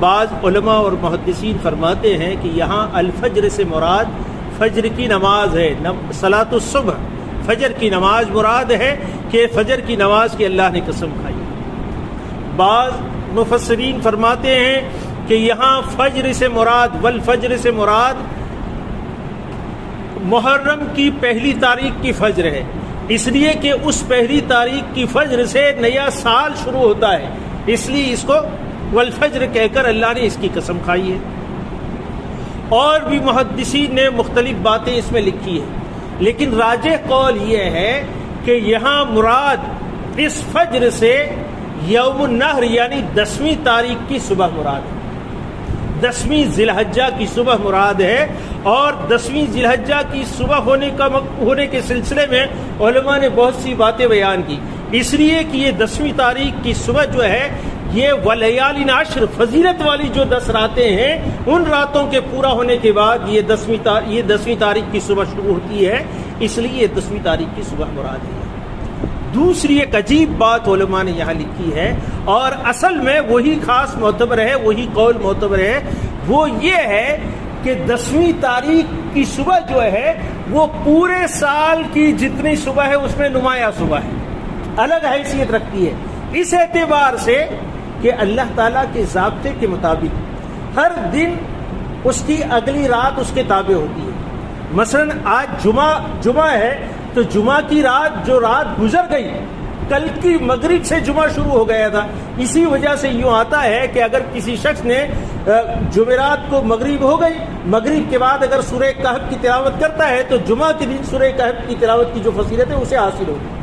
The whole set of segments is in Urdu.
بعض علماء اور محدثین فرماتے ہیں کہ یہاں الفجر سے مراد فجر کی نماز ہے، صلاۃ الصبح، فجر کی نماز مراد ہے کہ فجر کی نماز کی اللہ نے قسم کھائی۔ بعض مفسرین فرماتے ہیں کہ یہاں فجر سے مراد والفجر سے مراد محرم کی پہلی تاریخ کی فجر ہے، اس لیے کہ اس پہلی تاریخ کی فجر سے نیا سال شروع ہوتا ہے، اس لیے اس کو والفجر کہہ کر اللہ نے اس کی قسم کھائی ہے۔ اور بھی محدثین نے مختلف باتیں اس میں لکھی ہیں، لیکن راجح قول یہ ہے کہ یہاں مراد اس فجر سے یوم النحر یعنی 10ویں تاریخ کی صبح مراد ہے، 10ویں ذی الحجہ کی صبح مراد ہے۔ اور 10ویں ذی الحجہ کی صبح ہونے کے سلسلے میں علماء نے بہت سی باتیں بیان کی، اس لیے کہ یہ 10ویں تاریخ کی صبح جو ہے یہ ولیال عشر فضیلت والی جو 10 راتیں ہیں، ان راتوں کے پورا ہونے کے بعد یہ 10ویں تاریخ کی صبح شروع ہوتی ہے، اس لیے یہ 10ویں تاریخ کی صبح مراد ہے۔ دوسری ایک عجیب بات علماء نے یہاں لکھی ہے، اور اصل میں وہی خاص معتبر ہے، وہی قول معتبر ہے، وہ یہ ہے کہ 10ویں تاریخ کی صبح جو ہے وہ پورے سال کی جتنی صبح ہے اس میں نمایاں صبح ہے، الگ حیثیت رکھتی ہے، اس اعتبار سے کہ اللہ تعالیٰ کے ضابطے کے مطابق ہر دن اس کی اگلی رات اس کے تابع ہوتی ہے۔ مثلا آج جمعہ ہے تو جمعہ کی رات جو رات گزر گئی، کل کی مغرب سے جمعہ شروع ہو گیا تھا، اسی وجہ سے یوں آتا ہے کہ اگر کسی شخص نے جمعرات کو مغرب ہو گئی، مغرب کے بعد اگر سورہ کہف کی تلاوت کرتا ہے تو جمعہ کے دن سورہ کہف کی تلاوت کی جو فضیلت ہے اسے حاصل ہوگی۔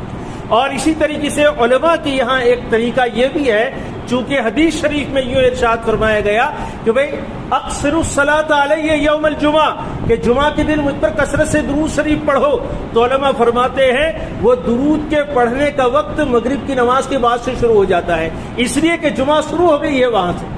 اور اسی طریقے سے علماء کے یہاں ایک طریقہ یہ بھی ہے، چونکہ حدیث شریف میں یوں ارشاد فرمایا گیا کہ بھئی اکثر الصلاۃ علیہ یوم الجمعہ، کہ جمعہ کے دن مجھ پر کثرت سے درود شریف پڑھو، تو علماء فرماتے ہیں وہ درود کے پڑھنے کا وقت مغرب کی نماز کے بعد سے شروع ہو جاتا ہے، اس لیے کہ جمعہ شروع ہو گئی ہے وہاں سے۔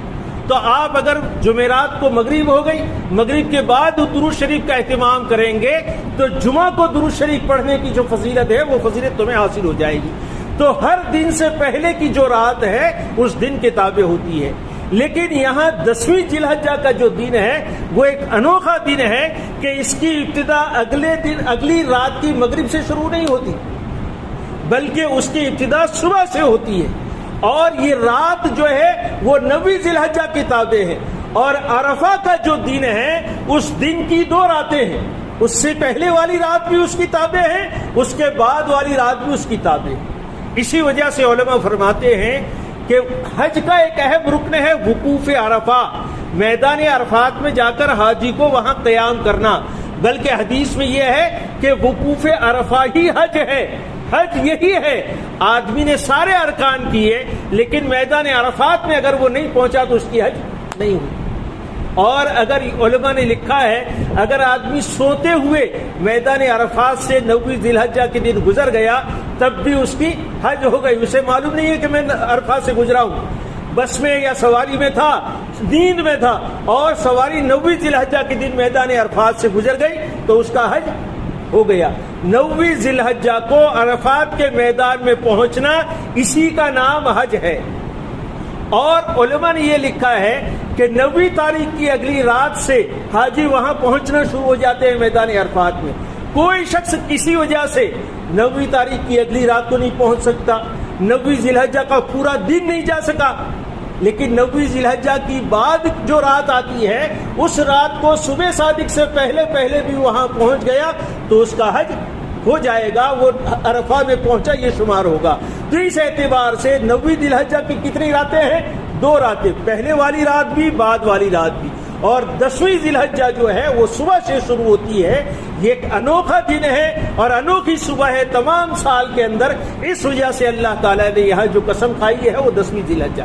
تو آپ اگر جمعرات کو مغرب ہو گئی، مغرب کے بعد درود شریف کا اہتمام کریں گے تو جمعہ کو درود شریف پڑھنے کی جو فضیلت ہے وہ فضیلت تمہیں حاصل ہو جائے گی۔ تو ہر دن سے پہلے کی جو رات ہے اس دن کے تابع ہوتی ہے، لیکن یہاں 10ویں ذی الحجہ کا جو دن ہے وہ ایک انوکھا دن ہے کہ اس کی ابتدا اگلی رات کی مغرب سے شروع نہیں ہوتی، بلکہ اس کی ابتدا صبح سے ہوتی ہے، اور یہ رات جو ہے وہ 9ویں ذی الحجہ کی تابع ہے۔ اور عرفہ کا جو دن ہے اس دن کی 2 راتیں ہیں، اس سے پہلے والی رات بھی اس کی تابع ہے، اس کے بعد والی رات بھی اس کی تابع ہے۔ اسی وجہ سے علماء فرماتے ہیں کہ حج کا ایک اہم رکن ہے وقوف عرفہ، میدان عرفات میں جا کر حاجی کو وہاں قیام کرنا، بلکہ حدیث میں یہ ہے کہ وقوف عرفہ ہی حج ہے، حج یہی ہے۔ آدمی نے سارے ارکان کیے لیکن میدان عرفات میں اگر وہ نہیں پہنچا تو اس کی حج نہیں ہوئی۔ اور اگر علماء نے لکھا ہے اگر آدمی سوتے ہوئے میدان عرفات سے 9ویں ذی الحجہ کے دن گزر گیا تب بھی اس کی حج ہو گئی، اسے معلوم نہیں ہے کہ میں عرفات سے گزرا ہوں، بس میں یا سواری میں تھا، نیند میں تھا، اور سواری 9ویں ذی الحجہ کے دن میدان عرفات سے گزر گئی تو اس کا حج ہو گیا۔ 9ویں ذی الحجہ کو عرفات کے میدان میں پہنچنا اسی کا نام حج ہے۔ اور علماء نے یہ لکھا ہے کہ 9ویں تاریخ کی اگلی رات سے حاجی وہاں پہنچنا شروع ہو جاتے ہیں میدان عرفات میں۔ کوئی شخص کسی وجہ سے 9ویں تاریخ کی اگلی رات کو نہیں پہنچ سکتا، 9ویں ذی الحجہ کا پورا دن نہیں جا سکا، لیکن 9ویں ذی الحجہ کی بعد جو رات آتی ہے اس رات کو صبح صادق سے پہلے بھی وہاں پہنچ گیا تو اس کا حج ہو جائے گا، وہ عرفہ میں پہنچا یہ شمار ہوگا۔ تو اس اعتبار سے 9ویں ذی الحجہ کی کتنی راتیں ہیں؟ 2 راتیں، پہلے والی رات بھی بعد والی رات بھی، اور 10ویں ذی الحجہ جو ہے وہ صبح سے شروع ہوتی ہے۔ یہ ایک انوکھا دن ہے اور انوکھی صبح ہے تمام سال کے اندر، اس وجہ سے اللہ تعالیٰ نے یہاں جو قسم کھائی ہے وہ 10ویں ذی الحجہ۔